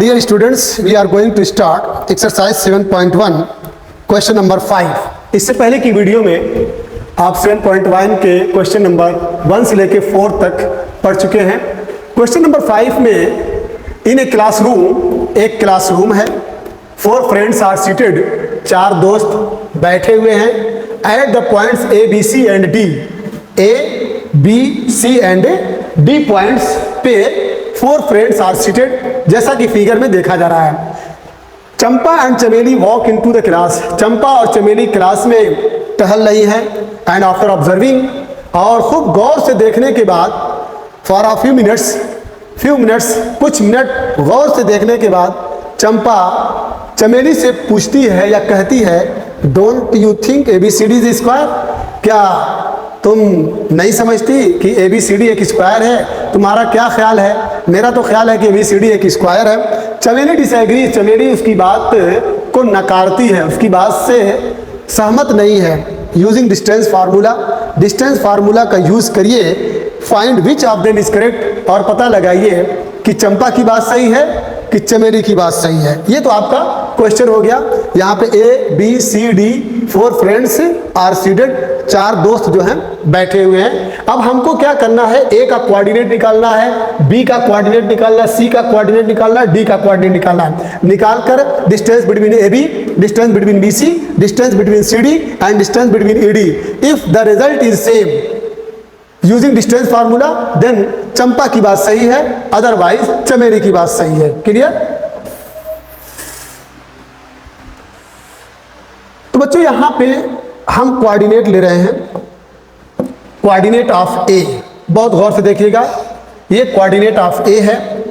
Dear students, we are going to start exercise 7.1 question number 5। इससे पहले की video में आप 7.1 के क्वेश्चन नंबर 1 से लेके 4 तक पढ़ चुके हैं। क्वेश्चन नंबर 5 में इन ए क्लासरूम, एक क्लासरूम है, 4 फ्रेंड्स आर सीटेड, 4 दोस्त बैठे हुए हैं, at the points A B C and D, A B C and D points पे 4 फ्रेंड्स आर सीटेड, जैसा कि फिगर में देखा जा रहा है। चंपा एंड चमेली वॉक इनटू द क्लास, चंपा और चमेली क्लास में टहल रही है। एंड आफ्टर ऑब्जर्विंग, और खूब गौर से देखने के बाद, फॉर अ फ्यू मिनट्स, कुछ मिनट गौर से देखने के बाद चंपा चमेली से पूछती है या कहती है, don't you think ABCD is square, क्या तुम नहीं समझती कि ABCD एक स्क्वायर है? तुम्हारा क्या ख्याल है? मेरा तो ख्याल है कि ABCD एक स्क्वायर है। चमेली डिसएग्री, चमेली उसकी बात को नकारती है, उसकी बात से सहमत नहीं है। Using distance formula, distance formula का यूज करिए, find which of them is correct, और पता लगाइए कि चंपा की बात सही है कि चमेली की बात सही है। ये तो आपका क्वेश्चन हो गया। यहाँ पे ABCD 4 फ्रेंड्स आर सीटेड, 4 दोस्त जो हैं बैठे हुए हैं। अब हमको क्या करना है, A का कोऑर्डिनेट निकालना है, B का कोऑर्डिनेट निकालना है, C का कोऑर्डिनेट निकालना है, D का कोऑर्डिनेट निकालना है। निकालकर distance between AB, distance between BC, distance between CD and distance between ED। If the result is same using distance formula, then Champa की बात सही है, अदरवाइज चमेली की बात सही है। क्लियर? तो बच्चों यहां पे हम कोऑर्डिनेट ले रहे हैं, कोऑर्डिनेट ऑफ A। बहुत गौर से देखिएगा, ये कोऑर्डिनेट ऑफ A है।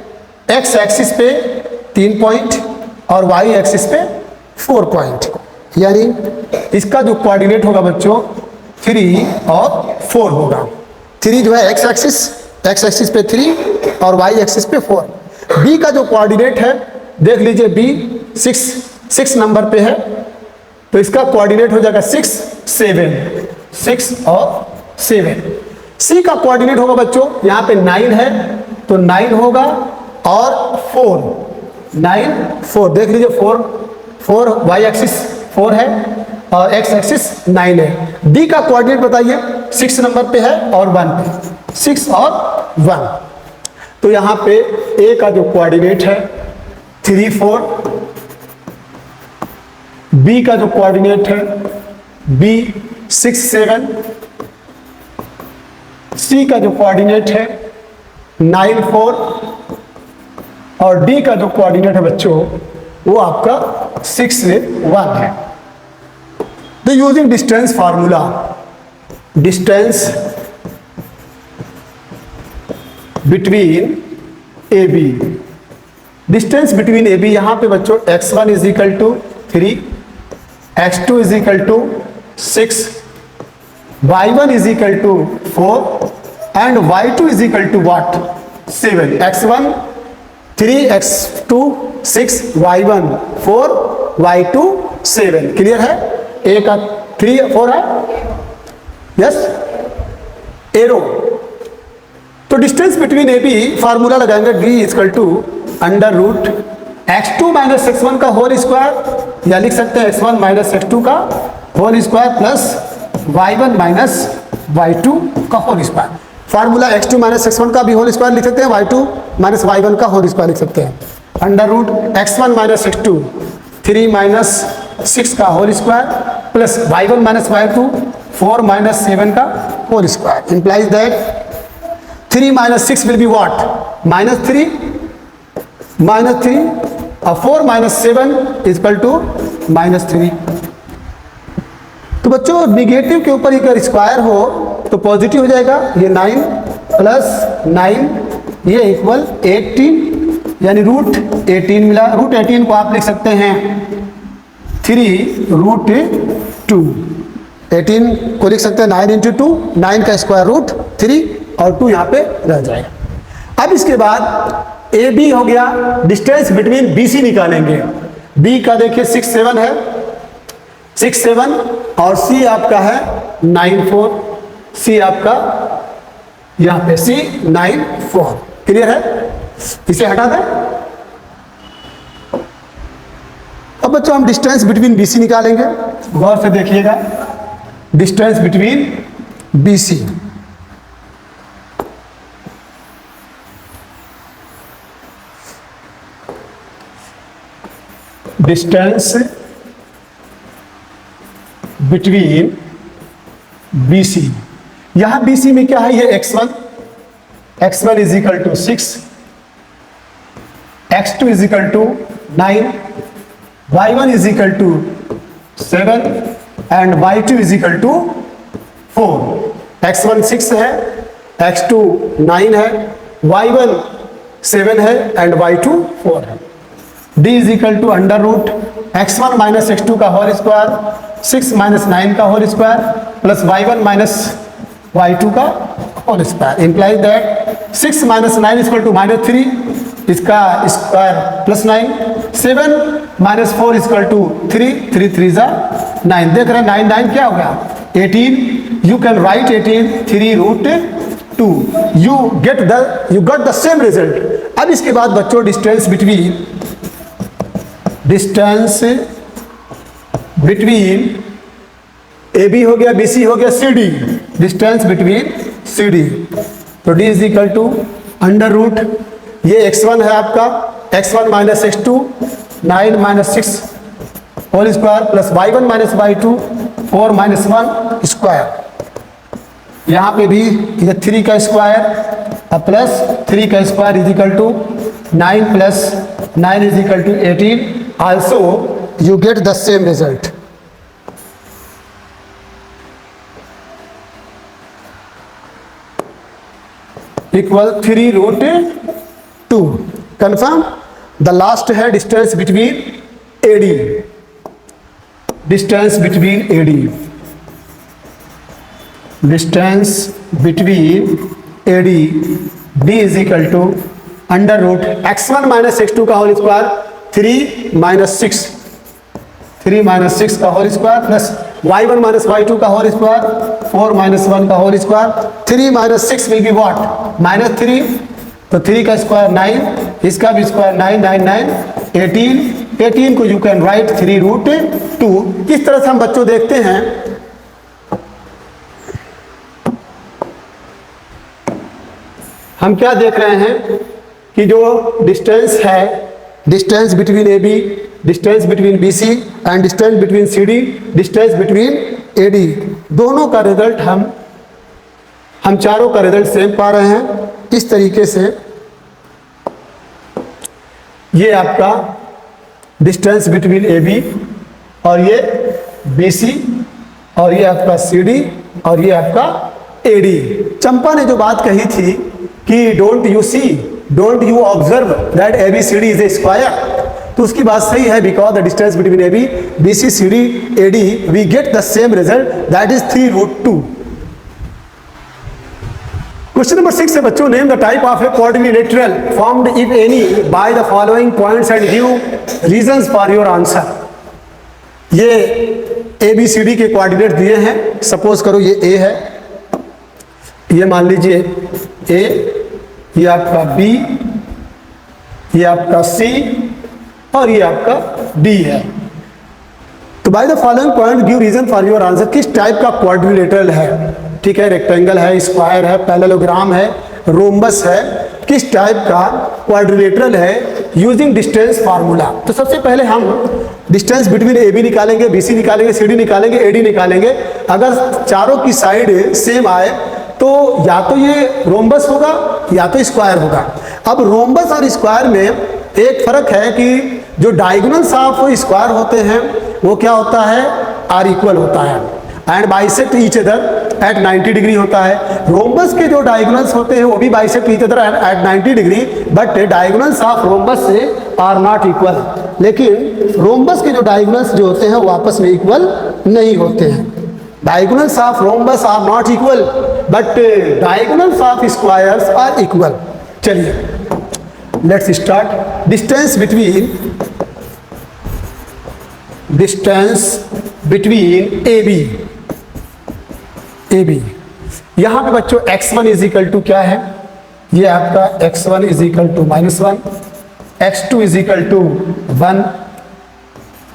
एक्स एक्सिस पे 3 पॉइंट और वाई एक्सिस पे 4 पॉइंट, यानी इसका जो कोऑर्डिनेट होगा बच्चों 3 और 4 होगा। 3 जो है एक्स एक्सिस पे 3 और वाई एक्सिस पे 4। बी का जो कोऑर्डिनेट है देख लीजिए, बी 6 नंबर पे है, तो इसका कोऑर्डिनेट हो जाएगा 6 और 7। सी का कोऑर्डिनेट होगा बच्चों, यहाँ पे 9 है तो 9 होगा और 4 देख लीजिए, 4 वाई एक्सिस 4 है और एक्स एक्सिस 9 है। डी का कोऑर्डिनेट बताइए, 6 नंबर पे है और 1 पे, 6 और 1। तो यहाँ पे ए का जो कोऑर्डिनेट है 3 4, बी का जो कोऑर्डिनेट है बी 6 7, सी का जो कोऑर्डिनेट है 9 4 और डी का जो कोऑर्डिनेट है बच्चों वो आपका 6 1 है। तो using distance formula, distance between AB, distance between AB यहां पे बच्चों x1 is equal to 3, x2 is equal to 6, y1 is equal to 4 and y2 is equal to what 7। x1 3, x2 6, y1 4, y2 7। Clear है? A का 3 4 है, yes, एरो। तो distance between AB formula लगाएंगे, D equal to under root x2 minus x1 का whole square, या लिख सकते हैं x1 माइनस x2 का whole square plus y1 minus y2 का whole square. Formula x2 minus x1 का भी होल स्क्वायर लिख सकते हैं, y2 माइनस y1 का होल स्क्वायर लिख सकते हैं। Under root x1 minus x2 3 minus 6 का whole square plus y1 minus y2 4 minus 7 का whole square implies that 3 minus 6 will be what -3 और 4 माइनस 7 इक्वल टू -3। तो बच्चों निगेटिव के ऊपर अगर स्क्वायर हो तो पॉजिटिव हो जाएगा। ये 9 प्लस 9 ये इक्वल 18, यानी रूट 18 मिला। रूट 18 को आप लिख सकते हैं 3 रूट 2। 18 को लिख सकते हैं 9 इंटू 2, 9 का स्क्वायर रूट 3 और 2 यहाँ पे रह जाएगा। अब इसके बाद AB हो गया, डिस्टेंस बिटवीन BC निकालेंगे। B का देखिए 6 7 है, 6 7 और C आपका है 9 4, C आपका यहाँ पे C 9 4। क्लियर है? इसे हटा दें, अब बच्चों हम डिस्टेंस बिटवीन BC निकालेंगे, गौर से देखिएगा। Distance between BC, distance between BC, यहां BC में क्या है, ये x1 is equal to 6, x2 is equal to 9, y1 is equal to 7 and y2 is equal to 4। x1 6 है, x2 9 है, y1 7 है एंड y2 4 है। d is equal to under root x1 minus x2 का whole square, 6 minus 9 का whole square plus y1 minus y2 का whole square, implies that 6 minus 9 is equal to -3, इसका square plus 9, 7 minus 4 is equal to 3, 3 3 जा 9, देख रहे हैं 9 9 क्या हो गया 18, you can write 18 3 root 2, you got the same result. अब इसके बाद बच्चों डिस्टेंस बिटवीन AB हो गया, BC हो गया, CD, डिस्टेंस बिटवीन CD, तो D is equal to under root, ये x1 है आपका, x1 minus x2 9 minus 6 whole square plus y1 minus y2 4 minus 1 square, यहाँ पे भी ये 3 का स्क्वायर प्लस 3 का square is equal to 9 plus 9 is equal to 18, also you get the same result। Equal 3 root 2, confirm. The last है distance between AD, distance between AD, distance between AD, D is equal to under root x1 minus x2 का whole square, 3 minus 6 का whole square plus y1 minus y2 का whole square 4 minus 1 का whole square, 3 minus 6 will be what -3, तो 3 का square 9, इसका भी square 9 9 9 18 को you can right 3 root 2। इस तरह से हम बच्चों देखते हैं हम क्या देख रहे हैं कि जो डिस्टेंस है, distance between AB, distance between BC and distance between CD, distance between AD, दोनों का रिजल्ट हम चारों का रिजल्ट सेम पा रहे हैं। इस तरीके से ये आपका डिस्टेंस बिटवीन AB और ये BC और ये आपका CD और ये आपका AD। चंपा ने जो बात कही थी कि don't you observe that ABCD is a square, तो उसकी बात सही है, because the distance between AB, BC, CD, AD we get the same result, that is 3 root 2। Question number 6 है बच्चों, name the type of a quadrilateral formed if any by the following points and give reasons for your answer. ये ABCD के coordinate दिए हैं, suppose करो ये A है, ये मान लीजिए A, ये आपका B, ये आपका C और ये आपका D है। तो by the following point give reason for your answer, किस टाइप का क्वाड्रिलेटरल है, ठीक है, रेक्टेंगल है, स्क्वायर है, पैरेललोग्राम है, रोम्बस है, किस टाइप का क्वाड्रिलेटरल है यूजिंग डिस्टेंस फार्मूला। तो सबसे पहले हम डिस्टेंस बिटवीन AB निकालेंगे, BC निकालेंगे, CD निकालेंगे, AD निकालेंगे। अगर चारों की साइड सेम आए तो या तो ये रोम्बस होगा या तो स्क्वायर होगा। अब रोम्बस और स्क्वायर में एक फर्क है कि जो डायगोनल्स ऑफ स्क्वायर होते हैं वो क्या होता है, आर इक्वल होता है and bisect each other at 90 degree होता है। रोम्बस के जो डायगोनल्स होते हैं वो भी bisect each other at 90 degree, but diagonals of rhombus से आर नॉट इक्वल। लेकिन रोम्बस के जो डायगोनल्स जो होते हैं वो आपस में इक्वल नहीं होते हैं। Diagonals of rhombus are not equal but diagonals of squares are equal. चलिए let's start. Distance between AB यहां पे बच्चों x1 इज इक्वल टू क्या है, ये आपका x1 is equal to -1, x2 is equal to 1,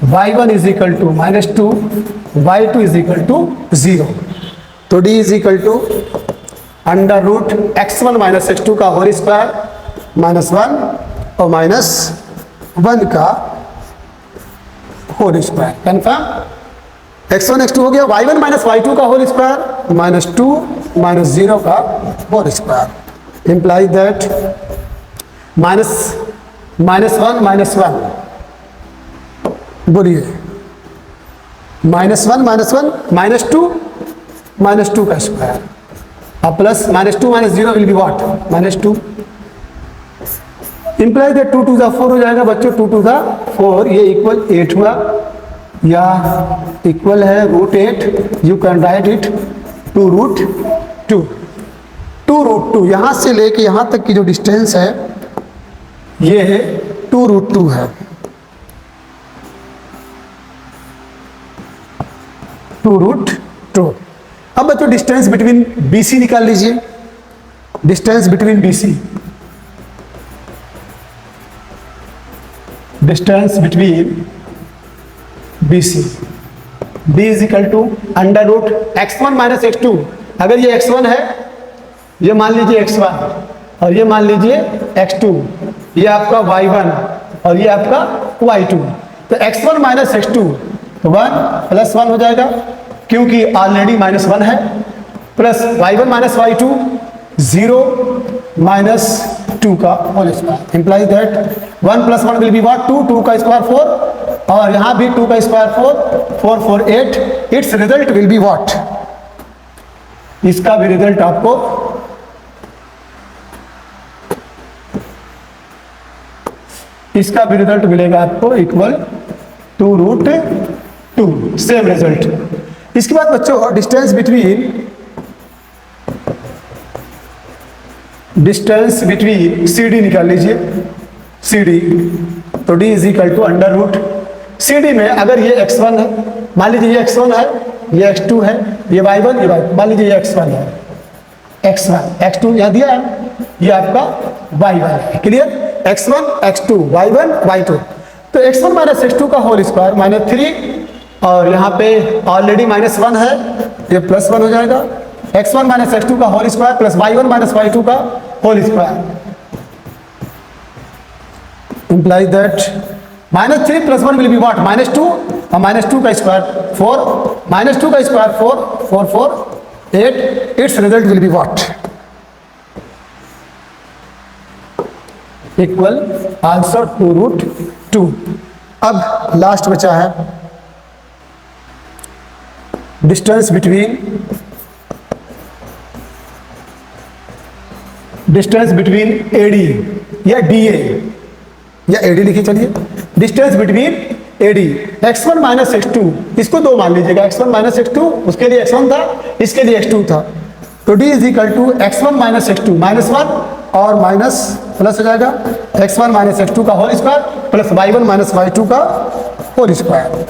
y1 is equal to -2, y2 is equal to 0। तो d is equal to under root x1 minus x2 का whole square -1 और -1 का whole square. Confirm. x1 x2 हो गया, y1 minus y2 का whole square -2 minus 0 का whole square. Imply that -1 बोलिए -1 -2 का स्क्वायर और plus -2 minus 0 will be what -2। Imply that 2 2 4 हो जाएगा बच्चों, 2 2 4, ये इक्वल 8 हुआ या इक्वल है √8। You can right it 2√2। 2√2 यहां से लेके यहां तक की जो डिस्टेंस है ये है 2√2 है। 2√2। अब बच्चों डिस्टेंस बिटवीन BC निकाल लीजिए। Distance between BC, distance between BC, B is equal to under root x1 minus x2। अगर ये x1 है, ये मान लीजिए x1 और ये मान लीजिए x2, ये आपका y1 और ये आपका y2। तो x1 माइनस x2 तो 1 प्लस 1 हो जाएगा क्योंकि ऑलरेडी -1 है, plus y1 minus y2 0 minus 2 का whole square. Imply that 1 plus 1 will be what 2, 2 का स्क्वायर 4 और यहां भी 2 का square 4 4 8। It's result will be what, इसका भी रिजल्ट आपको मिलेगा आपको इक्वल 2√2। Same result. इसके बाद बच्चों डिस्टेंस बिटवीन CD निकाल लीजिए। CD तो D is equal to under root CD में अगर ये x1 है, मान लीजिए ये x1 है, ये x2 है, ये y1, ये y, मान लीजिए ये x1 है, x1 x2 यहां दिया है, ये आपका y1 है। Clear. x1 x2 y1 y2। तो x1 माइनस x2 का होल स्क्वायर -3 और यहाँ पे ऑलरेडी -1 है, ये +1 हो जाएगा। x1 माइनस x2 का whole square plus y1 minus y2 का whole square. Imply that -3 + 1 will be what -2 और -2 का स्क्वायर 4, -2 का square 4 4 4 8। It's result will be what equal answer 2√2। अब लास्ट बचा है डिस्टेंस बिटवीन AD या DA या AD लिखिए। चलिए distance between AD x1 minus x2, इसको 2 मान लीजिएगा। x1 माइनस x2, उसके लिए x1 था, इसके लिए x2 था। तो D is equal to x1 minus x2 -1 और माइनस प्लस हो जाएगा x1 माइनस x2 का whole square plus y1 minus y2 का होल स्क्वायर।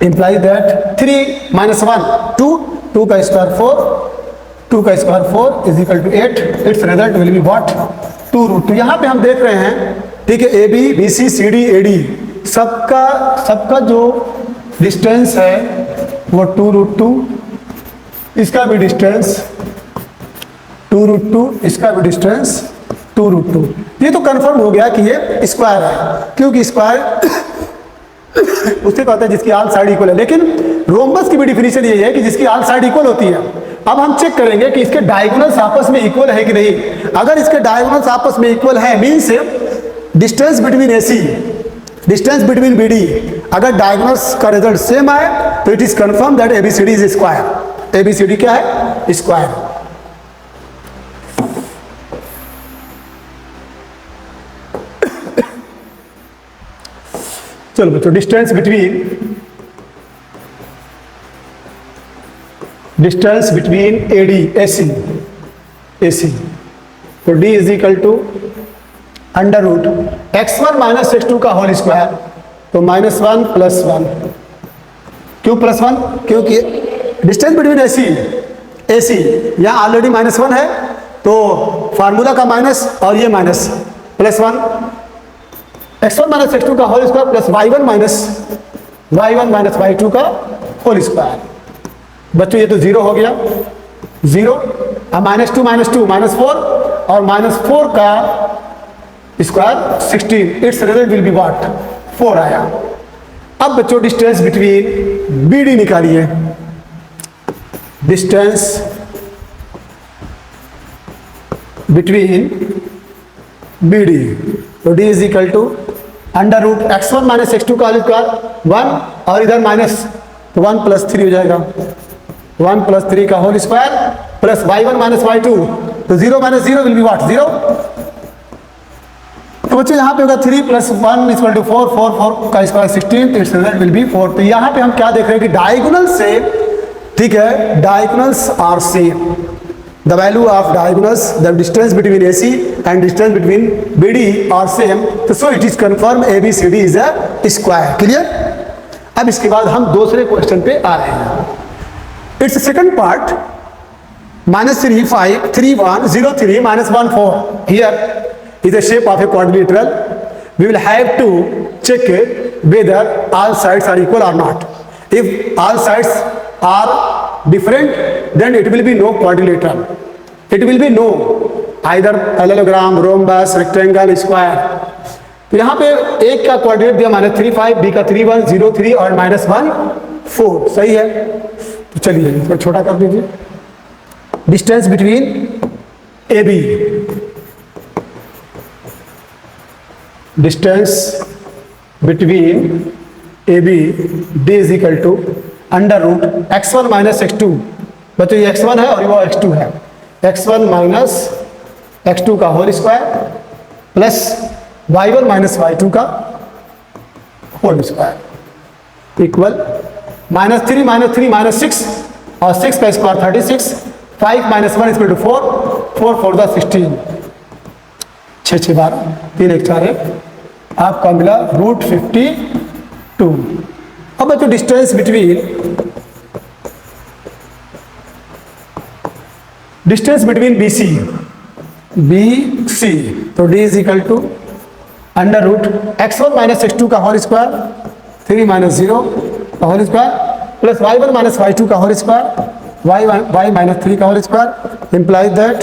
इंप्लाई दैट 3 - 1 2, 2 का स्क्वायर 4, 2 का square 4 is equal to 8। It's result will be what 2√2। यहाँ पे हम देख रहे हैं, ठीक है, AB BC CD AD सबका जो डिस्टेंस है वो 2√2, इसका भी डिस्टेंस 2√2, इसका भी डिस्टेंस 2√2। ये तो कंफर्म हो गया कि ये स्क्वायर है, क्योंकि स्क्वायर उससे कहते हैं जिसकी ऑल साइड इक्वल है। लेकिन रोम्बस की भी डिफिनीशन यही है कि जिसकी ऑल साइड इक्वल होती है। अब हम चेक करेंगे कि इसके डायगोनल्स आपस में इक्वल है कि नहीं। अगर इसके डायगोनल्स आपस में इक्वल है means distance between AC, distance between BD, अगर डायगोनल्स का रिजल्ट सेम आए तो it is confirm that ABCD is square. ABCD क्या है? स्क्वायर। चलो बच्चों डिस्टेंस बिटवीन AD AC तो D is equal to under root x1 minus x2 का होल स्क्वायर, तो -1 + 1। क्यों +1? क्योंकि डिस्टेंस बिटवीन AC यहाँ ऑलरेडी -1 है, तो फार्मूला का माइनस और ये माइनस +1 x1 माइनस x2 का whole square plus y1 minus y2 का होल स्क्वायर। बच्चों ये तो जीरो हो गया, जीरो, अब -2 -4 और -4 का square 16, it's result will be what 4 आया। अब बच्चों डिस्टेंस बिटवीन BD निकालिए, डिस्टेंस बिटवीन BD, तो D is equal to under root x1 minus x2 का होल स्क्वायर 1 और इधर माइनस, तो 1 + 3 हो जाएगा, 1 + 3 का whole square plus y1 minus y2, तो 0 - 0 विल बी व्हाट 0। तो बच्चों यहाँ पे होगा 3 + 1 = 4, 4 का square 16, it's result will B 4। तो यहाँ पे हम क्या देख रहे हैं कि डायगोनल से, ठीक है, diagonals are same, the value of diagonals, the distance between AC and distance between BD are same, तो so it is confirm ABCD is a square. Clear? अब इसके बाद हम दूसरे क्वेश्चन पे आ रहे हैं। It's second part, -3 5 3 1 0 3 -1 4, here is the shape of a quadrilateral. We will have to check whether all sides are equal or not. If all sides are different, then it will be no quadrilateral. It will be no either parallelogram, rhombus, rectangle, square. तो यहाँ पे एक का quadrat दिया -3 5, B का 3 1 0 3 और -1 4, सही है। तो चलिए इसको छोटा कर दीजिए। Distance between AB, distance between AB D is equal to under root x1 minus x2, बच्चों ये x1 है और वो x2 है, x1 माइनस x2 का whole square plus y1 minus y2 का होल स्क्वायर इक्वल -3 - 6 और 6 का स्क्वायर 36, 5 - 1 = 4, 4 4 दा 16, 6 6 12, 3 1 4 1, आपका मिला √52। अब बच्चों डिस्टेंस बिटवीन BC, तो D is equal to under root x1 minus x2 का होल स्क्वायर 3 - 0 का whole square plus y1 minus y2 का होल स्क्वायर y माइनस 3 का whole square, implies that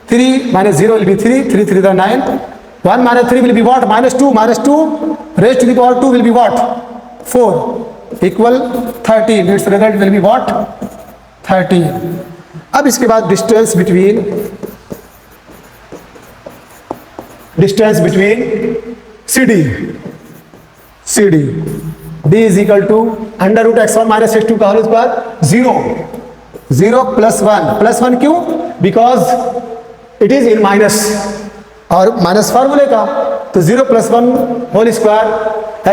3 - 0 will be 3, 3 3 दा 9, 1 - 3 will be what -2 raised to the power 2 will be what 4 equal 13, its result will be what 13। अब इसके बाद distance between CD D is equal to under root x1 minus x2 का whole square 0 + 1 क्यों? Because it is in minus और minus फार्मूले का, तो 0 + 1 whole square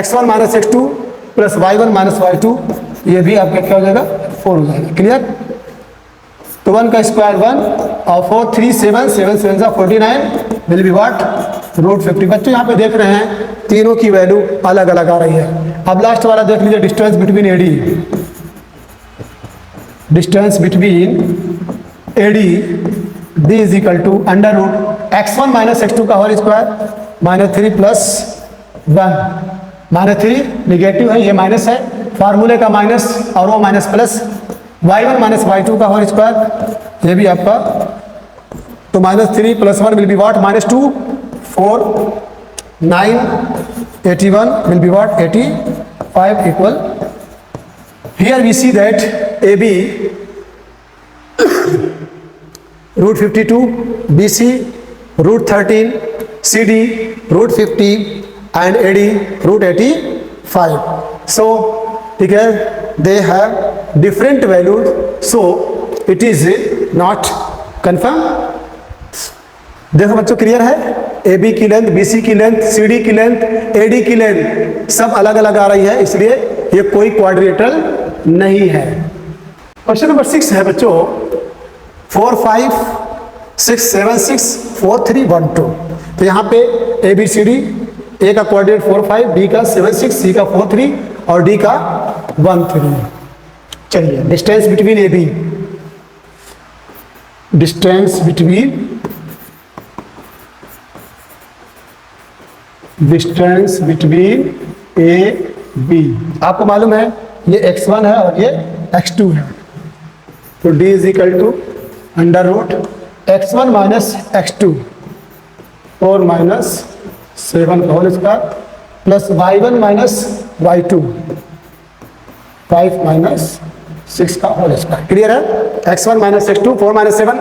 x1 minus x2 plus y1 minus y2, ये भी आपका क्या हो जाएगा 4 हो जाएगा। क्लियर? तो 1 का स्क्वायर 1 और 4 3 7 7 7 49 विल बी व्हाट √50। बच्चों यहाँ पे देख रहे हैं तीनों की वैल्यू अलग अलग आ रही है। अब लास्ट वाला देख लीजिए, distance between AD D is equal to under root x1 minus x2 का होल स्क्वायर -3 + 1, -3 निगेटिव है, ये माइनस है, फार्मूले का माइनस और वो minus plus y1 minus y2 का होल स्क्वायर, ये भी आपका, तो -3 + 1 will be what -2 4 9 81 will be what 85 equal. Here we see that AB √52, BC √13, CD √50 and AD √85. So ठीक है, they have different values, so it is not confirm। देखो बच्चों clear है, AB की लेंथ, BC की लेंथ, CD की length, AD की length सब अलग अलग आ रही है, इसलिए ये कोई क्वाड्रिलेटरल नहीं है। क्वेश्चन नंबर 6 है बच्चों 4 5 6 7 6 4 3 1 2। तो यहाँ पे ABCD, A का कोऑर्डिनेट 4 5, B का 7 6, C का 4 3 और D का 1 3। चलिए distance between AB, distance between distance between A B. आपको मालूम है ये x1 है और ये x2 है, तो d is equal to under root x1 minus x2 4 minus 7 का whole square plus y1 minus y2 5 minus 6 का होल स्क्वायर। क्लियर है? x1 minus x2 4 minus 7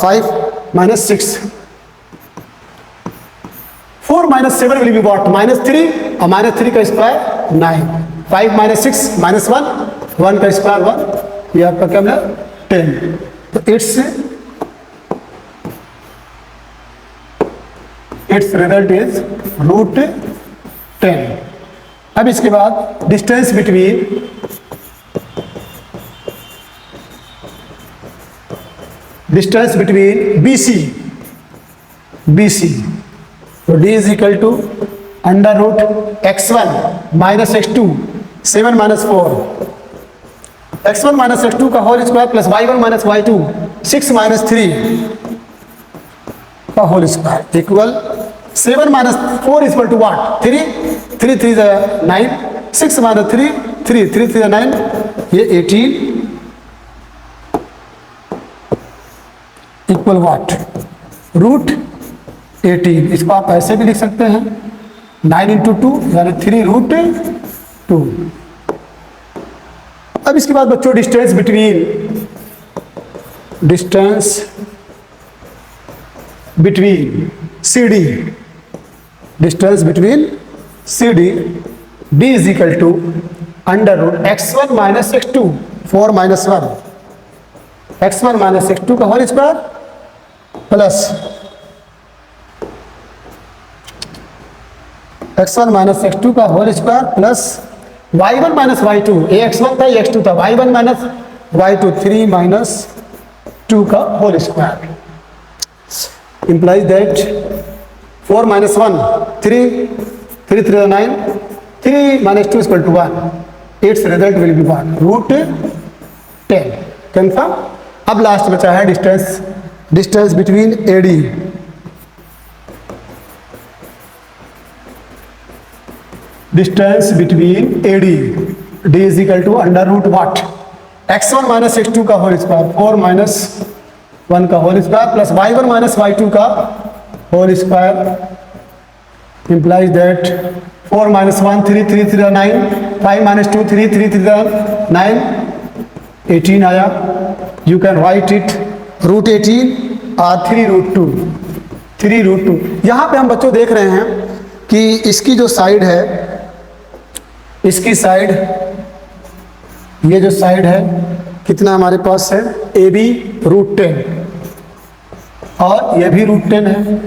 5 minus 6। 4 minus 7 will be what? Minus 3 और minus 3 का square 9। 5 minus 6 minus 1 1 का square 1, ये आपका क्या मिला 10। तो इट्स रिजल्ट इज रूट 10। अब इसके बाद डिस्टेंस बिटवीन BC, तो d is equal to under root x1 minus x2 7 minus 4 x1 minus x2 का whole square plus y1 minus y2 6 minus 3 का whole square equal 7 minus 4 is equal to what? 3 3 3 9 6 minus 3 3 3 3 9, ये 18 equal what? Root 18। इसको आप ऐसे भी लिख सकते हैं 9 इंटू 2 यानी 3 रूट 2। अब इसके बाद बच्चों distance between CD D is equal to under root x1 minus x2 4 minus 1 x1 minus x2 का whole square plus x1 minus x2 का whole square plus y1 minus y2, ये x1 था ये x2 था, y1 माइनस y2 3 माइनस 2 का whole square implies that 4 minus 1 3 3 3 9 3 minus 2 is equal to 1, its result will be 1 root 10। Confirm? अब last बचा है distance between AD, D is equal to under root what? x1 minus x2 का whole square 4 minus 1 का whole square plus y1 minus y2 का whole square implies that 4 minus 1 3 3 3 9 5 minus 2 3 3 3 9 18 आया। You can write it root 18 और 3 root 2। यहाँ पे हम बच्चों देख रहे हैं कि इसकी जो साइड है, इसकी साइड, ये जो साइड है कितना हमारे पास है AB रूट 10 और ये भी रूट 10 है,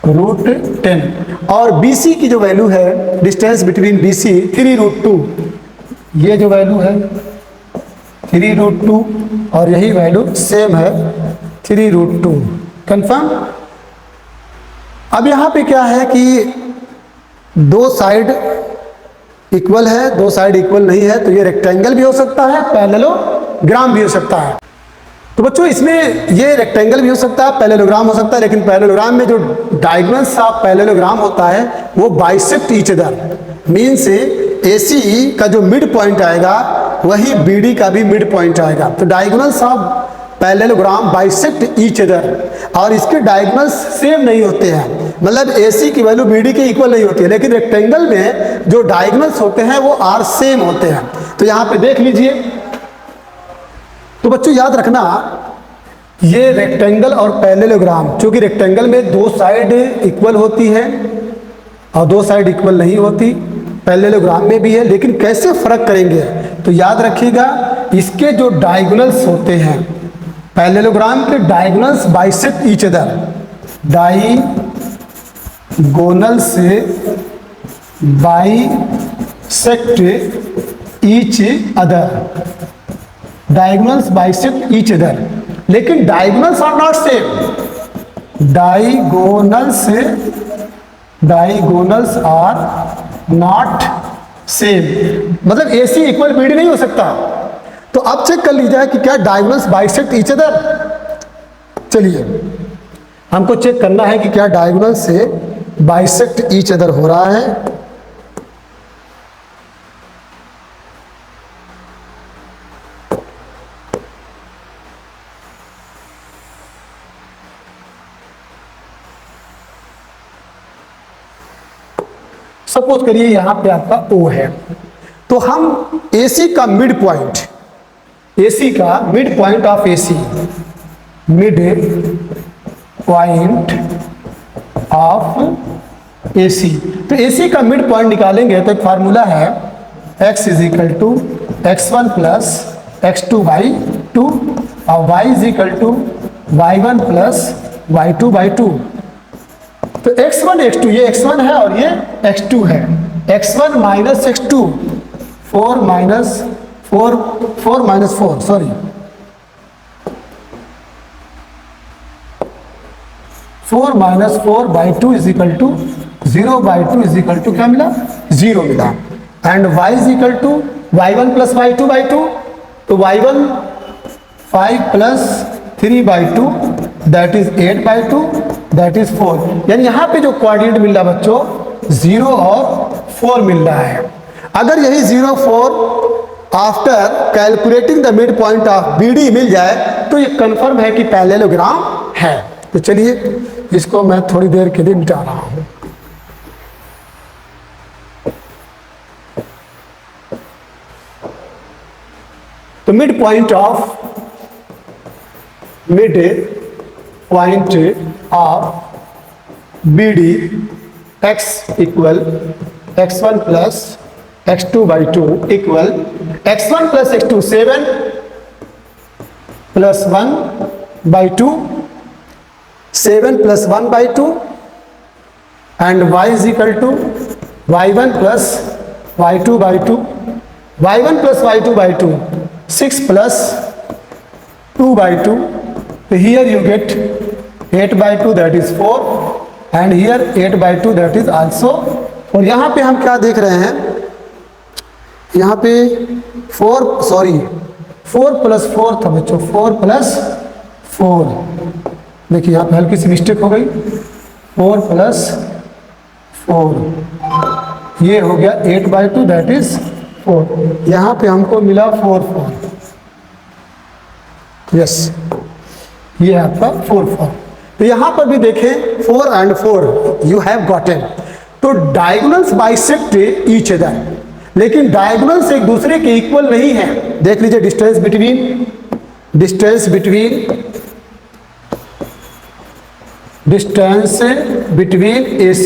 रूट 10। और BC की जो वैल्यू है डिस्टेंस बिटवीन BC 3 रूट 2, ये जो वैल्यू है 3 रूट 2 और यही वैल्यू सेम है 3 रूट 2। कंफर्म? अब यहाँ पे क्या है कि दो साइड इक्वल है, दो साइड इक्वल नहीं है, तो ये रेक्टेंगल भी हो सकता है, पैरेललोग्राम भी हो सकता है। तो बच्चों इसमें ये रेक्टेंगल भी हो सकता है, पैरेललोग्राम हो सकता है, लेकिन पैरेललोग्राम में जो डायगोनल्स ऑफ पैरेललोग्राम होता है वो bisect each other, means AC का जो मिड पॉइंट आएगा वही BD का भी मिड पॉइंट आएगा। तो diagonals of parallelogram bisect each other, और इसके डायगोनल्स सेम नहीं होते हैं, मतलब AC की वैल्यू BD के इक्वल नहीं होती है, लेकिन रेक्टेंगल में जो डायगोनल्स होते हैं वो आर सेम होते हैं। तो यहाँ पे देख लीजिए, तो बच्चों याद रखना ये रेक्टेंगल और पैरेललोग्राम, क्योंकि रेक्टेंगल में दो साइड इक्वल होती है और दो साइड इक्वल नहीं होती, पैरेललोग्राम में भी है, लेकिन कैसे फर्क करेंगे तो याद रखिएगा इसके जो डायगोनल्स होते हैं, पैरेललोग्राम के diagonals bisect each other, diagonal से bisect each other, diagonals bisect each other, लेकिन diagonals are not same, diagonals are not same, मतलब AC इक्वल BD नहीं हो सकता। तो अब चेक कर लीजिए कि क्या डायगोनल्स बाइसेक्ट ईच अदर। चलिए हमको चेक करना है कि क्या डायगोनल से बाइसेक्ट ईच अदर हो रहा है। सपोज करिए यहां पे आपका O है, तो हम AC का मिड पॉइंट, AC का mid point of AC, mid point of AC, तो AC का मिड पॉइंट निकालेंगे तो एक फार्मूला है x is equal to x1 plus x2 by 2 और y is equal to y1 plus y2 by 2। तो x1 x2, ये x1 है और ये x2 है, x1 minus x2, 4 minus 4 sorry 4 minus 4 by 2 is equal to 0 by 2 is equal to क्या मिला, 0 मिला। And y is equal to y1 plus y2 by 2, तो y1 5 प्लस 3 बाई 2 दैट इज 8 बाई 2 दैट इज 4। यानी यहाँ पे जो कोऑर्डिनेट मिल रहा बच्चों 0 और 4 मिल रहा है। अगर यही 0 4 after calculating the mid point of BD मिल जाए तो ये कंफर्म है कि पैरेललोग्राम है। तो चलिए इसको मैं थोड़ी देर के लिए मिटा रहा हूं। तो mid point of BD x equal x1 plus x2 by 2 equal x1 plus x2 7 plus 1 by 2, 7 plus 1 by 2 and y is equal to y1 plus y2 by 2, y1 plus y2 by 2 6 plus 2 by 2। So here you get 8 by 2 that is 4 and here 8 by 2 that is also। और यहाँ पे हम क्या देख रहे हैं, यहाँ पे 4 प्लस 4 था बच्चों, 4 प्लस 4, देखिए यहाँ पे हल्की सी मिस्टेक हो गई, 4 प्लस 4 ये हो गया 8 by 2 that is 4। यहाँ पे हमको मिला 4 यस, ये आपका 4 4। तो यहां पर भी देखें 4 and 4 यू हैव गॉटन। तो डायगोनल्स बाइसेक्ट ईच अदर, लेकिन डायगोनल्स एक दूसरे के इक्वल नहीं है। देख लीजिए डिस्टेंस बिटवीन AC,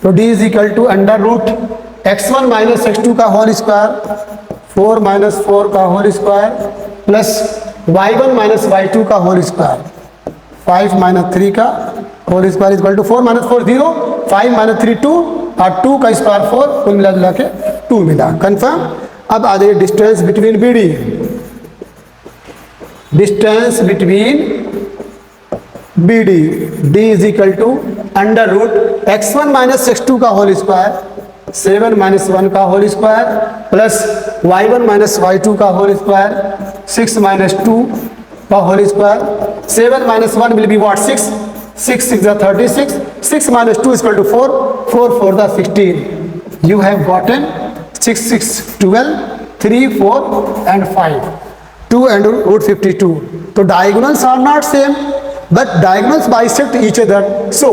तो D is equal to under root x1 minus x2 का होल स्क्वायर, 4 माइनस 4 का whole square plus y1 minus y2 का होल स्क्वायर, 5 माइनस 3 का whole square equal to 4 minus 4 0, 5 minus 3 2 और 2 का स्क्वायर 4, कुल मिला जुला के 2 मिला। कंफर्म। अब आ जाइए distance between BD, distance between BD, D is equal to under root x1 minus x2 का होल स्क्वायर, 7 माइनस 1 का whole square plus y1 minus y2 का होल स्क्वायर, 6 माइनस 2 का whole square, 7 minus 1 will be what 6, 6 6 36, 6 minus 2 is equal to 4, 4 4 the 16। You have gotten 6 6 12, 3 4 and 5, 2 and root 52। तो diagonals are not same, but diagonals bisect each other, so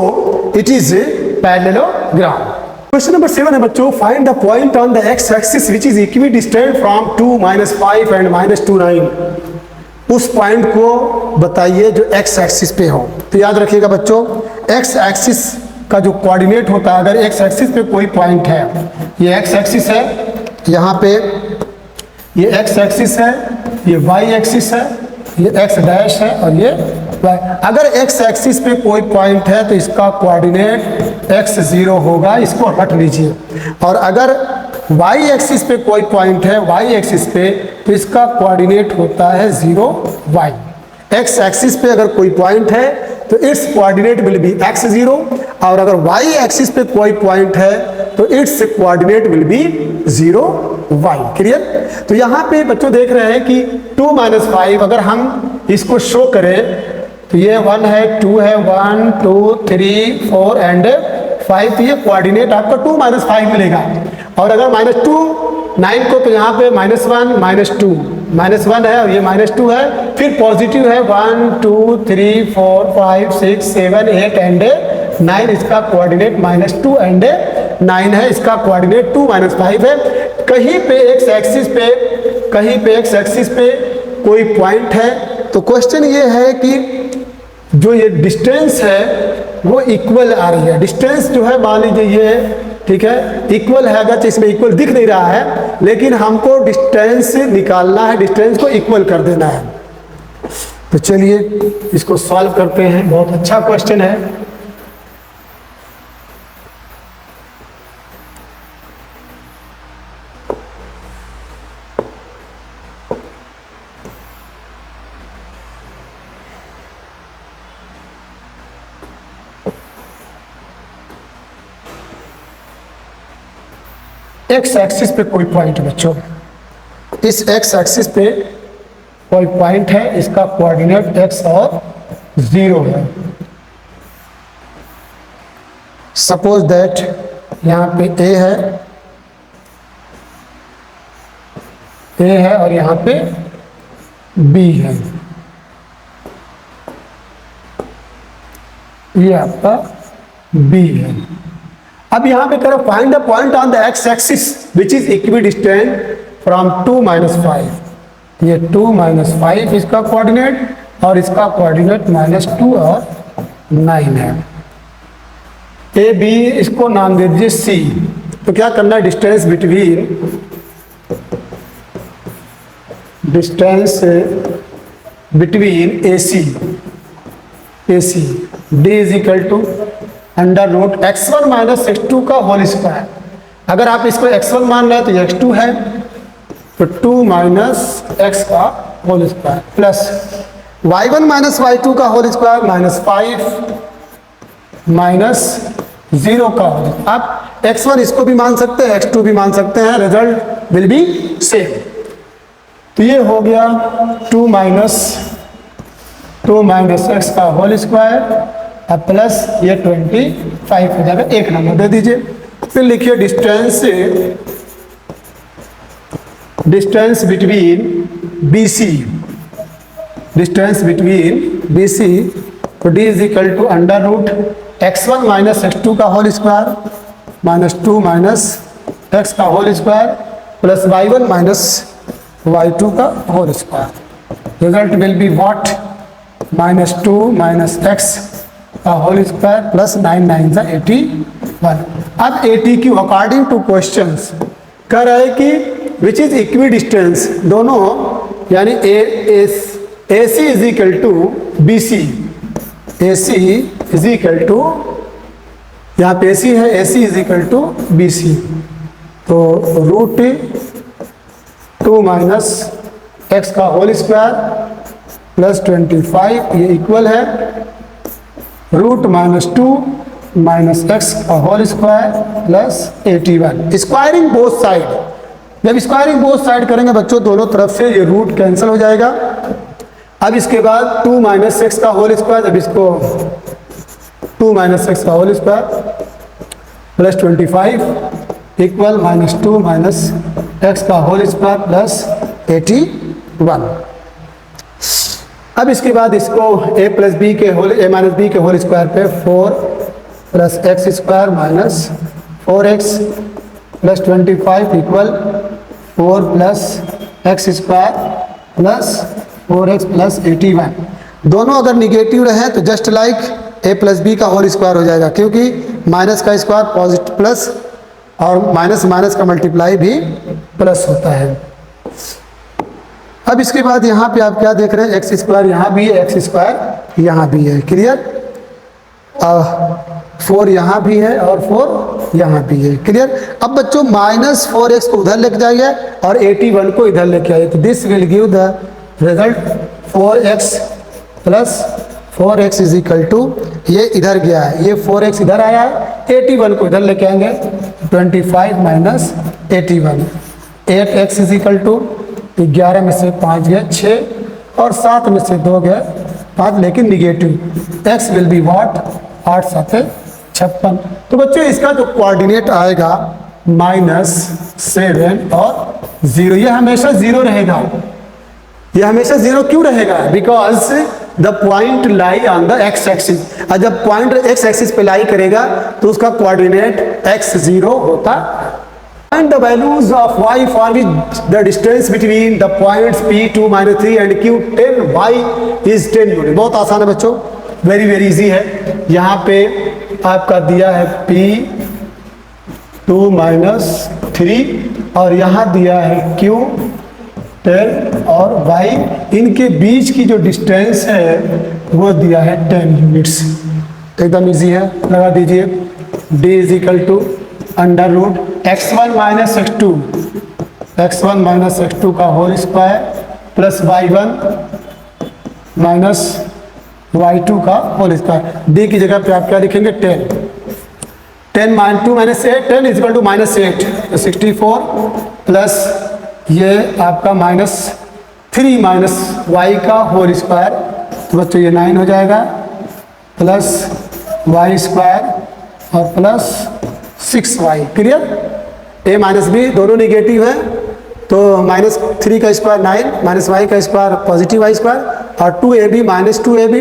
it is a parallelogram। Question number 7 है बच्चों, find the point on the x axis which is equidistant from 2 minus 5 and minus 2 9। उस point को बताइए जो x axis पे हो। तो याद रखिएगा बच्चों, x एक्सिस का जो कोऑर्डिनेट होता है, अगर x एक्सिस पे कोई पॉइंट है, ये x एक्सिस है, यहाँ पे ये x एक्सिस है, ये y एक्सिस है, ये x डैश है और ये y। अगर x एक्सिस पे कोई पॉइंट है तो इसका कोऑर्डिनेट x0 होगा, इसको रट लीजिए। और अगर y एक्सिस पे कोई पॉइंट है, y एक्सिस पे, तो इसका कोऑर्डिनेट होता है 0 y। x एक्सिस पे अगर कोई पॉइंट है तो it's coordinate will be x0, और अगर y एक्सिस पे कोई पॉइंट है तो it's coordinate will be 0 y। Clear. तो यहाँ पे बच्चों देख रहे हैं कि 2 माइनस 5 अगर हम इसको शो करें तो ये 1 है, 2 है, 1 2 3 4 एंड 5, तो ये कोऑर्डिनेट आपका 2 माइनस 5 मिलेगा। और अगर -2 9 को, तो यहाँ पे -1 -2 -1 है और ये -2 है, फिर पॉजिटिव है 1 2 3 4 5 6 7 8 एंड 9, इसका कोऑर्डिनेट -2 एंड 9 है, इसका कोऑर्डिनेट 2 माइनस 5 है। कहीं पे एक्स एक्सिस पे कोई पॉइंट है, तो क्वेश्चन ये है कि जो ये डिस्टेंस है वो इक्वल आ रही है। डिस्टेंस जो है मान लीजिए ये, ठीक है, इक्वल है, अगर इसमें इक्वल दिख नहीं रहा है, लेकिन हमको डिस्टेंस निकालना है, डिस्टेंस को इक्वल कर देना है। तो चलिए इसको सॉल्व करते हैं, बहुत अच्छा क्वेश्चन है। एक्स एक्सिस पे कोई पॉइंट बच्चों, इस एक्स एक्सिस पे कोई पॉइंट है, इसका कोऑर्डिनेट एक्स और 0 है। सपोज दैट यहाँ पे ए है और यहाँ पे बी है, ये आपका बी है। अब यहाँ पे करो find the point on the x axis which is equidistant from 2 - 5। ये 2 - 5 इसका कोऑर्डिनेट और इसका कोऑर्डिनेट -2 और 9 है। ए बी इसको नाम दे दीजिए सी। तो क्या करना है, distance between A C D is equal to √ x1 - x2 का होल स्क्वायर। अगर आप इसको x1 मान रहे हैं तो ये x2 है, तो 2 - x का whole square plus y1 - y2 का होल स्क्वायर -5 -0 का होल। आप x1 इसको भी मान सकते हैं, x2 भी मान सकते हैं, रिजल्ट विल बी सेम। तो ये हो गया 2 - x का होल स्क्वायर अब प्लस ये 25 हो जाएगा। एक नंबर दे दीजिए। फिर लिखिए डिस्टेंस बिटवीन BC, तो D is equal to √ x1 - x2 का होल स्क्वायर -2 - x का whole square plus y1 - y2 का whole square. Result will be what, -2 - x का होल स्क्वायर प्लस 9 9 = 81। अब 80 की अकॉर्डिंग टू क्वेश्चंस कह रहा है कि विच इज इक्वी डिस्टेंस, दोनों यानी AC is equal to BC, AC is equal to, यहाँ पे AC है, AC is equal to BC, तो √2 - x का होल स्क्वायर प्लस 25 ये इक्वल है √2 - x का whole square plus 81। Squaring both side, जब स्क्वायरिंग बोथ साइड करेंगे बच्चों दोनों तरफ से ये रूट कैंसिल हो जाएगा। अब इसके बाद 2 - x का होल स्क्वायर, जब इसको 2 - x का whole square plus 25 equal -2 - x का होल स्क्वायर प्लस 81। अब इसके बाद इसको a - b के होल स्क्वायर पे 4 + x square -4x plus 25 equal 4 + x square plus 4x plus 81। दोनों अगर निगेटिव रहे तो जस्ट लाइक a + b का होल स्क्वायर हो जाएगा, क्योंकि माइनस का स्क्वायर पॉजिटिव प्लस और माइनस का मल्टीप्लाई भी प्लस होता है। अब इसके बाद यहाँ पे आप क्या देख रहे हैं, x स्क्वायर यहाँ भी है, x स्क्वायर यहाँ भी है, क्लियर। 4 यहाँ भी है और 4 यहाँ भी है, क्लियर। अब बच्चों -4x को उधर लेके जाइए और 81 को इधर लेके आइए, तो this will give the result 4x plus 4x is equal to, ये इधर गया है, ये 4x इधर आया है, 81 को इधर लेके आएंगे 25 - 81, 8x इज इक्वल टू 11 में से 5 गया 6 और 7 में से 2 गया 5, लेकिन negative. x will be what, 8 7 56। तो बच्चों इसका जो कोऑर्डिनेट आएगा -7 और 0, यह हमेशा 0 रहेगा। यह हमेशा 0 क्यों रहेगा? Because the point lie on the x axis, और जब पॉइंट एक्स एक्सिस पे लाई करेगा तो उसका कोऑर्डिनेट x0 होता है। Find the values of y for which the distance between the points P2 -3 and Q10 y is 10 unit। बहुत आसान है बच्चों, वेरी वेरी इजी है। यहाँ पे आपका दिया है P2 -3 और यहाँ दिया है Q10 और y, इनके बीच की जो डिस्टेंस है वो दिया है 10 यूनिट्स। एकदम इजी है, लगा दीजिए। d is equal to under root x1 minus x2 का whole square plus y1 minus y2 का होल स्क्वायर। d की जगह पे आप क्या लिखेंगे? 10 -2 -8, 10 इज इक्वल टू -8, तो 64 प्लस ये आपका -3 माइनस y का होल स्क्वायर, तो बच्चों ये 9 हो जाएगा, प्लस y स्क्वायर और plus 6y। Clear? a minus B दोनों निगेटिव है, तो -3 का स्क्वायर 9 माइनस y का स्क्वायर पॉजिटिव y स्क्वायर और 2ab माइनस 2ab,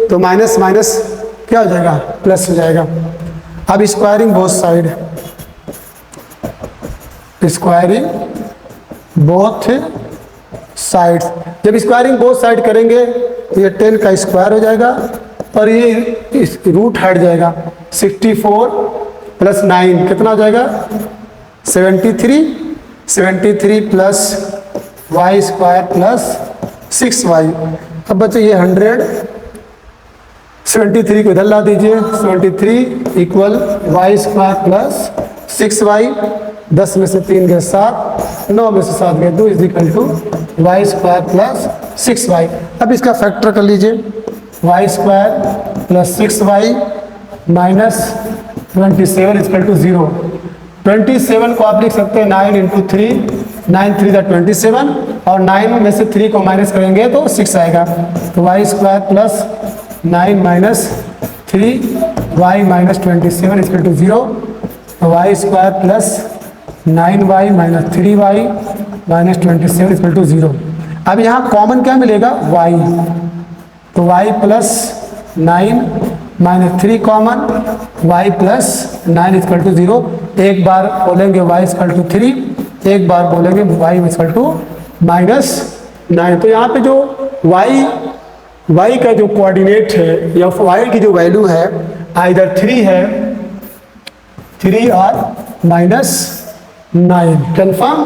तो माइनस माइनस क्या हो जाएगा? प्लस हो जाएगा। अब squaring both side, squaring both side, जब स्क्वायरिंग बोथ साइड करेंगे तो ये 10 का स्क्वायर हो जाएगा और ये रूट हट जाएगा। 64 प्लस 9 कितना हो जाएगा? 73 plus y square plus 6y। अब बच्चों ये 100, 73 को इधर ला दीजिए, 73 equal y square plus 6y, 10 में से 3 गए 7, 9 में से 7 गए 2 is equal to y square plus 6y। अब इसका फैक्टर कर लीजिए, y square plus 6y minus 27 equal to 0। 27 को आप लिख सकते हैं 9 इंटू 3, 9 3 द 27 और 9 में से 3 को माइनस करेंगे तो 6 आएगा, तो y square plus 9 minus 3y minus 27 equal to 0, तो y square plus 9y minus 3y minus 27 equal to 0। अब यहाँ कॉमन क्या मिलेगा? y, तो y plus 9 minus 3 common, y plus 9 equal to 0। एक बार बोलेंगे y इक्वल टू 3, एक बार बोलेंगे y इक्वल टू माइनस 9। तो यहाँ पे जो y का जो कोऑर्डिनेट है या y की जो वैल्यू है आइदर 3 है, 3 और माइनस 9। कंफर्म?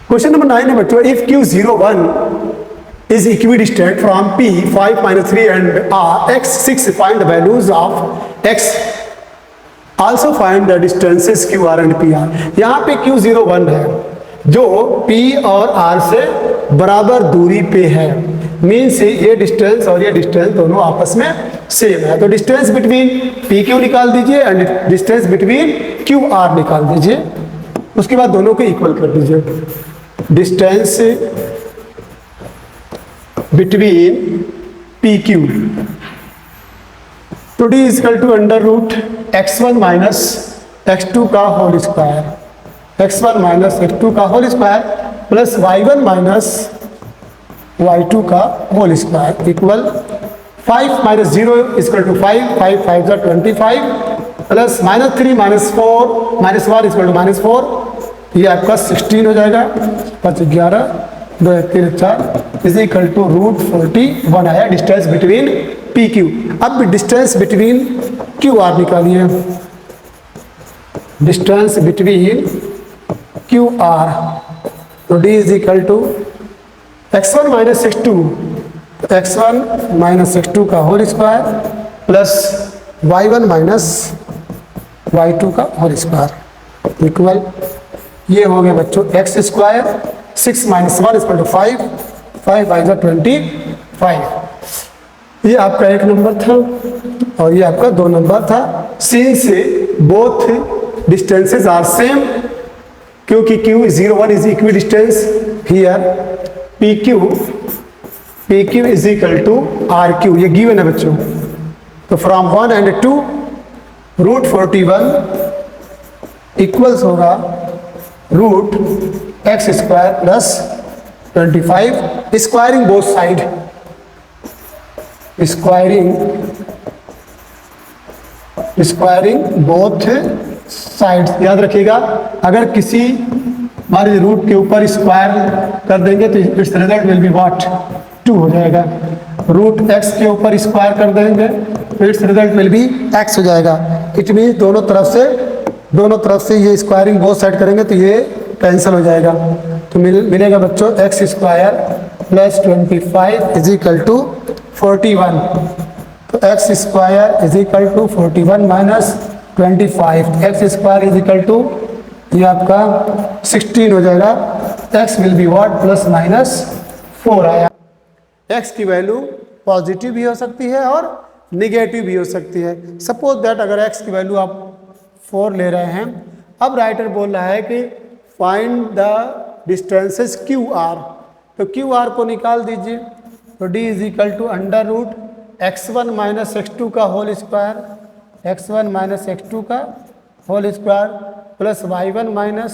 क्वेश्चन नंबर 9 है बच्चों, if Q01 is equidistant from P 5 minus 3 and R x 6, find the values of x, also find the distances QR and PR। यहाँ पे Q01 है जो P और R से बराबर दूरी पे है, मीन्स ये डिस्टेंस और ये डिस्टेंस दोनों आपस में सेम है, तो डिस्टेंस बिटवीन PQ निकाल दीजिए एंड डिस्टेंस बिटवीन QR निकाल दीजिए, उसके बाद दोनों को इक्वल कर दीजिए। डिस्टेंस between PQ, तो D is equal to under root x1 minus x2 का whole square, x1 minus x2 का whole square plus y1 minus y2 का whole square equal 5 minus 0 is equal to 5, 5 5 जा 25 plus minus 3 minus 4 minus 1 is equal to minus 4, ये आपका 16 हो जाएगा, 5 11 2 3 4 is equal to root 41 आया distance between P Q. अब distance between Q R निकालिए, distance between Q R, तो D is equal to x1 minus x2, x1 minus x2 का whole square plus y1 minus y2 का whole square equal, ये हो गया बच्चों x square, 6 minus 1 equal to 5, 5 by 25, ये आपका 1 नंबर था और ये आपका 2 नंबर था। Since both distances are same, क्योंकि Q01 is equidistance here PQ इज इक्वल टू RQ, ये गिवन है बच्चों। तो फ्रॉम 1 and 2 रूट 41 इक्वल्स होगा root X square plus 25, squaring both side, squaring both sides. याद रखिएगा, अगर किसी मान लीजिए रूट के ऊपर स्क्वायर कर देंगे तो it's result will be what, 2 हो जाएगा। रूट एक्स के ऊपर स्क्वायर कर देंगे तो it's result will B x हो जाएगा। इट मीन्स दोनों तरफ से ये स्क्वायरिंग बोथ साइड करेंगे तो ये कैंसिल हो जाएगा। तो मिलेगा बच्चों X square plus 25 is equal to 41। तो X square is equal to 41 minus 25, X square is equal to ये आपका 16 हो जाएगा। X will be what, plus minus 4 आया। एक्स की वैल्यू पॉजिटिव भी हो सकती है और निगेटिव भी हो सकती है। सपोज दैट अगर एक्स की वैल्यू आप 4 ले रहे हैं, अब राइटर बोल रहा है कि find the distances Q R, तो क्यू आर को निकाल दीजिए। तो D is equal to under root x1 minus x2 का whole square, x1 minus x2 का whole square plus y1 minus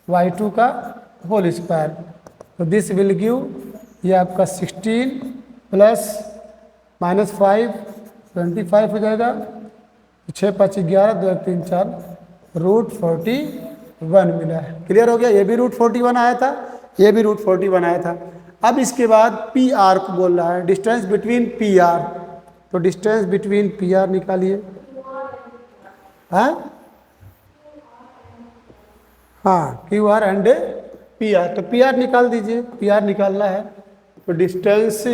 y2 का होल स्क्वायर। तो दिस विल गिव ये आपका 16 प्लस माइनस 5 25 हो जाएगा। 6 5 11 2 3 4 रूट 41 मिला है। क्लियर हो गया? ये भी रूट 41 आया था, ये भी रूट 41 आया था। अब इसके बाद पी आर को बोल रहा है, डिस्टेंस बिटवीन पी आर। तो डिस्टेंस बिटवीन पी आर निकालिए। हाँ, Q R and P R. तो पी आर निकाल दीजिए, पी आर निकालना है। तो डिस्टेंस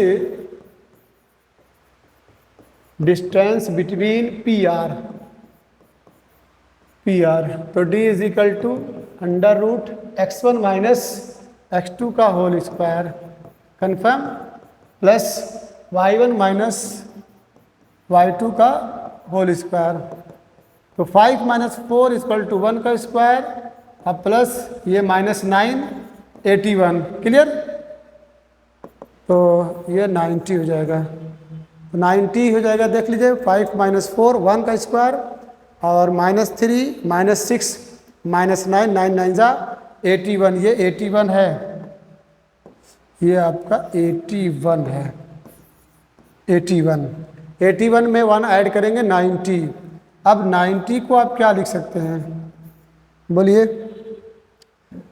बिटवीन पी आर, तो D is equal to under root x1 minus x2 का whole square confirm plus y1 minus y2 का होल स्क्वायर। तो 5 माइनस 4 इक्वल टू 1 का स्क्वायर, अब प्लस ये माइनस 9 81। क्लियर? तो ये 90 हो जाएगा। 90 हो जाएगा, देख लीजिए। 5 माइनस 4 1 का स्क्वायर और माइनस 3 माइनस 6 माइनस 9 9 9 जा 81। ये 81 है, ये आपका 81 है। 81 में 1 ऐड करेंगे 90। अब 90 को आप क्या लिख सकते हैं, बोलिए?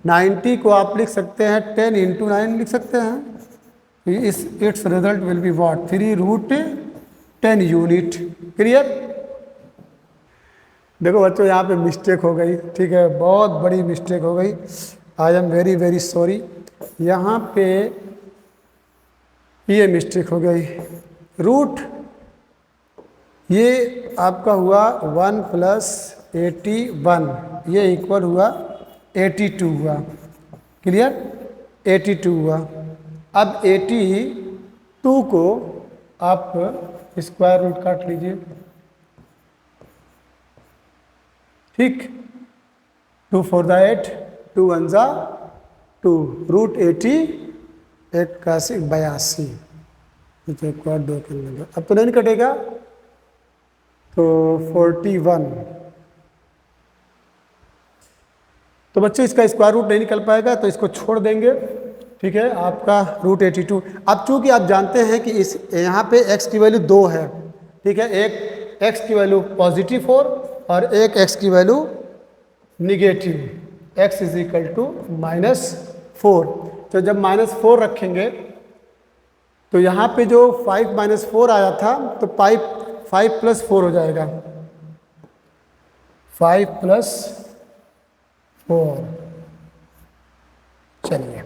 90 को आप लिख सकते हैं 10 इंटू 9 लिख सकते हैं। It's result will be what, 3 root 10 unit. Clear? देखो बच्चों, यहाँ पे मिस्टेक हो गई, ठीक है, बहुत बड़ी मिस्टेक हो गई। I am very very sorry. यहाँ पे ये मिस्टेक हो गई। रूट ये आपका हुआ 1 प्लस 81, ये इक्वल हुआ 82 हुआ। क्लियर? 82 हुआ। अब 82 को आप स्क्वायर रूट काट लीजिए, ठीक। 2 4 द 8, 2 1 जा 2, रूट 80 81 एक और 2 के अंदर। अब तो नहीं कटेगा, तो 41। तो बच्चों इसका स्क्वायर रूट नहीं निकल पाएगा, तो इसको छोड़ देंगे, ठीक है। आपका रूट 82। अब चूंकि आप जानते हैं कि इस यहाँ पे x की वैल्यू 2 है, ठीक है। एक x की वैल्यू पॉजिटिव 4 और एक x की value negative. x is equal to -4। तो जब -4 रखेंगे तो यहाँ पे जो 5 माइनस 4 आया था, तो 5 प्लस 4 हो जाएगा। 5 प्लस 4। चलिए,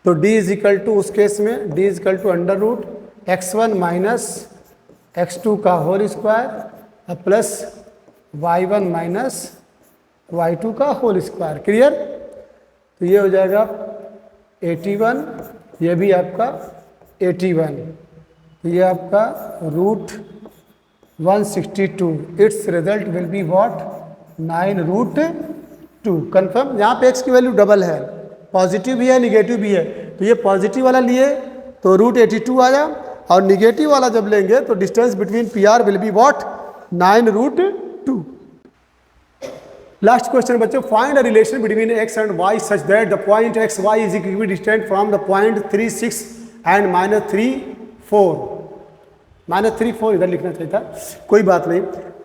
तो d इज इक्वल टू, उस केस में d is equal to under root x1 minus x2 का whole square plus y1 minus y2 का होल स्क्वायर। क्लियर? तो ये हो जाएगा 81, ये भी आपका 81, तो ये आपका root 162। It's result will be what, 9 root 2। Confirm? यहाँ पे x की वैल्यू डबल है, पॉजिटिव भी है निगेटिव भी है। तो ये पॉजिटिव वाला लिए तो रूट 82 आया, और निगेटिव वाला जब लेंगे तो distance between P R will be what, 9 root 2। Last question बच्चों, find a relation between x and y such that the point x y is equidistant from the point 3 6 and -3 4। -3 4 इधर लिखना चाहिए था, कोई बात नहीं।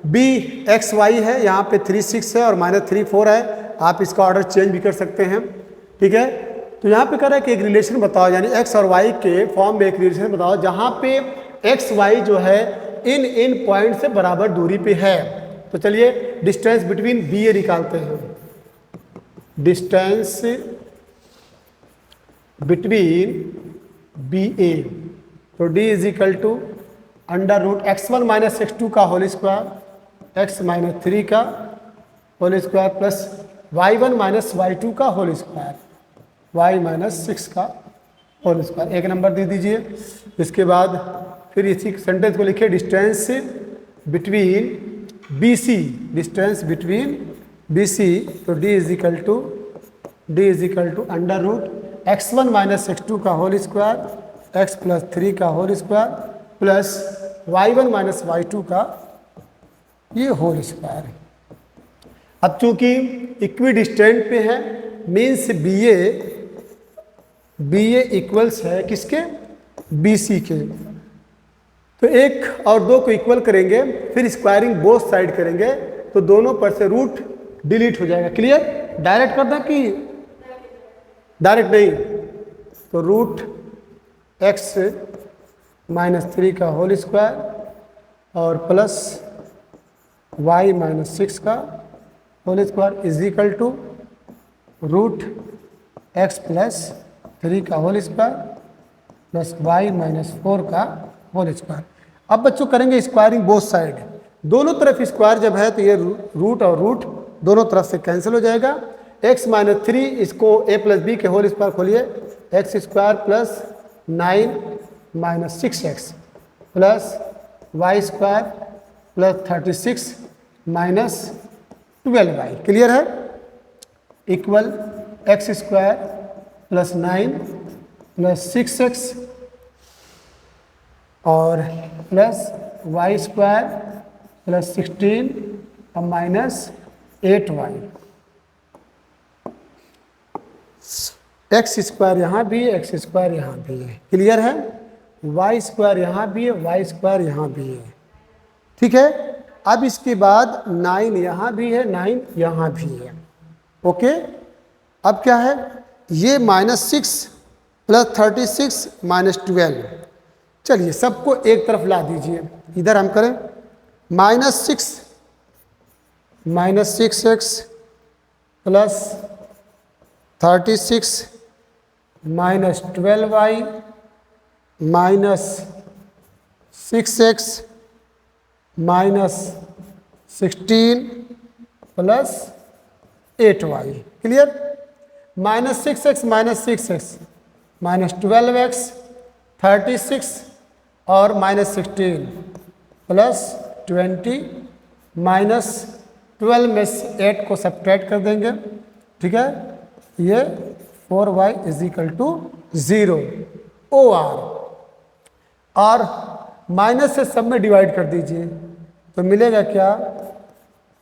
बी एक्स वाई है, यहाँ पे 3 6 है और -3 4 है। आप इसका ऑर्डर चेंज भी कर सकते हैं, ठीक है। तो यहाँ पे कह रहा है कि एक रिलेशन बताओ, यानी एक्स और वाई के फॉर्म में एक रिलेशन बताओ जहाँ पे एक्स वाई जो है इन पॉइंट से बराबर दूरी पे है। तो चलिए डिस्टेंस बिटवीन बी ए निकालते हैं। डिस्टेंस बिटवीन बी ए, तो D is equal to √x1 - x2 का होल स्क्वायर, x - 3 का whole square plus y1 - y2 का होल स्क्वायर, y - 6 का होल स्क्वायर। एक नंबर दे दीजिए। इसके बाद फिर इसी सेंटेंस को लिखिए, distance between B C, distance between B C, तो d is equal to √x1 - x2 का होल स्क्वायर, x + 3 का whole square plus y1 - y2 का ये होल स्क्वायर है। अब चूंकि इक्विडिस्टेंट पे है, मीन्स बी ए इक्वल्स है किसके, बी सी के। तो 1 और 2 को इक्वल करेंगे, फिर स्क्वायरिंग बोथ साइड करेंगे, तो दोनों पर से रूट डिलीट हो जाएगा। क्लियर? डायरेक्ट करना कि डायरेक्ट नहीं, तो √x - 3 का होल स्क्वायर और प्लस y - 6 का whole square is equal to √x + 3 का होल स्क्वायर प्लस y - 4 का होल स्क्वायर। अब बच्चों करेंगे स्क्वायरिंग बोथ साइड, दोनों तरफ स्क्वायर जब है तो ये रूट और रूट दोनों तरफ से कैंसिल हो जाएगा। x - 3 इसको a + b के होल स्क्वायर खोलिए, x² plus 9 - 6x plus y² plus 36 minus 12y। Clear है? Equal x² plus 9 plus 6x और प्लस y² प्लस 16 और माइनस 8y। x² यहाँ भी है, x² यहाँ भी है। क्लियर है? y² यहाँ भी है, y² यहाँ भी है। ठीक है। अब इसके बाद 9 यहाँ भी है, 9 यहाँ भी है। ओके। अब क्या है, ये -6 प्लस 36 माइनस 12। चलिए सबको एक तरफ ला दीजिए, इधर हम करें -6x plus 36 minus 12y minus 6x minus 16 plus 8y। Clear? -6x minus 6x minus 12x 36 और माइनस 16 प्लस 20 माइनस 12 में से 8 को सब्ट्रैक्ट कर देंगे। ठीक है। ये 4y is equal to 0 OR और माइनस से सब में डिवाइड कर दीजिए तो मिलेगा क्या,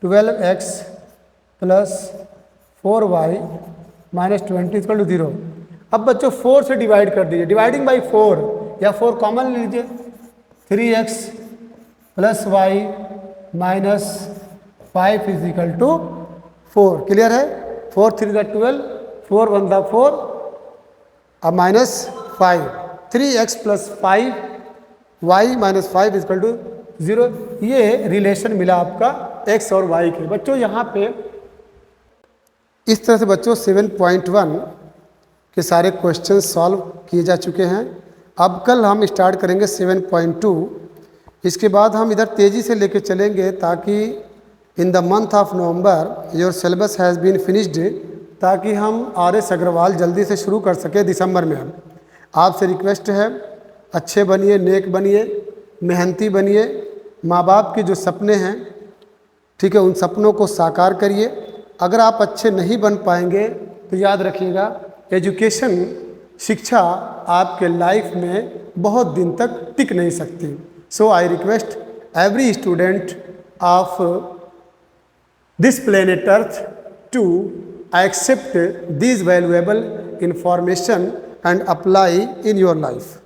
12x plus 4y minus 20 equal to 0। अब बच्चों 4 से डिवाइड कर दीजिए, डिवाइडिंग बाई 4 या 4 कॉमन लीजिए, 3x plus y minus 5 is equal to 4। Clear है? 4 3 12, 4 1 4 अब minus 5, 3x plus 5y minus 5 is equal to 0। ये रिलेशन मिला आपका x और y के। बच्चों यहाँ पे इस तरह से बच्चों 7.1 के सारे क्वेश्चन सॉल्व किए जा चुके हैं। अब कल हम स्टार्ट करेंगे 7.2। इसके बाद हम इधर तेज़ी से लेके चलेंगे ताकि in the month of November your syllabus has been finished, ताकि हम RS अग्रवाल जल्दी से शुरू कर सके दिसंबर में। आपसे रिक्वेस्ट है, अच्छे बनिए, नेक बनिए, मेहनती बनिए, माँ बाप के जो सपने हैं, ठीक है, उन सपनों को साकार करिए। अगर आप अच्छे नहीं बन पाएंगे तो याद रखिएगा, एजुकेशन शिक्षा आपके लाइफ में बहुत दिन तक टिक नहीं सकती। So I request every student of this planet earth to accept these valuable information and apply in your life.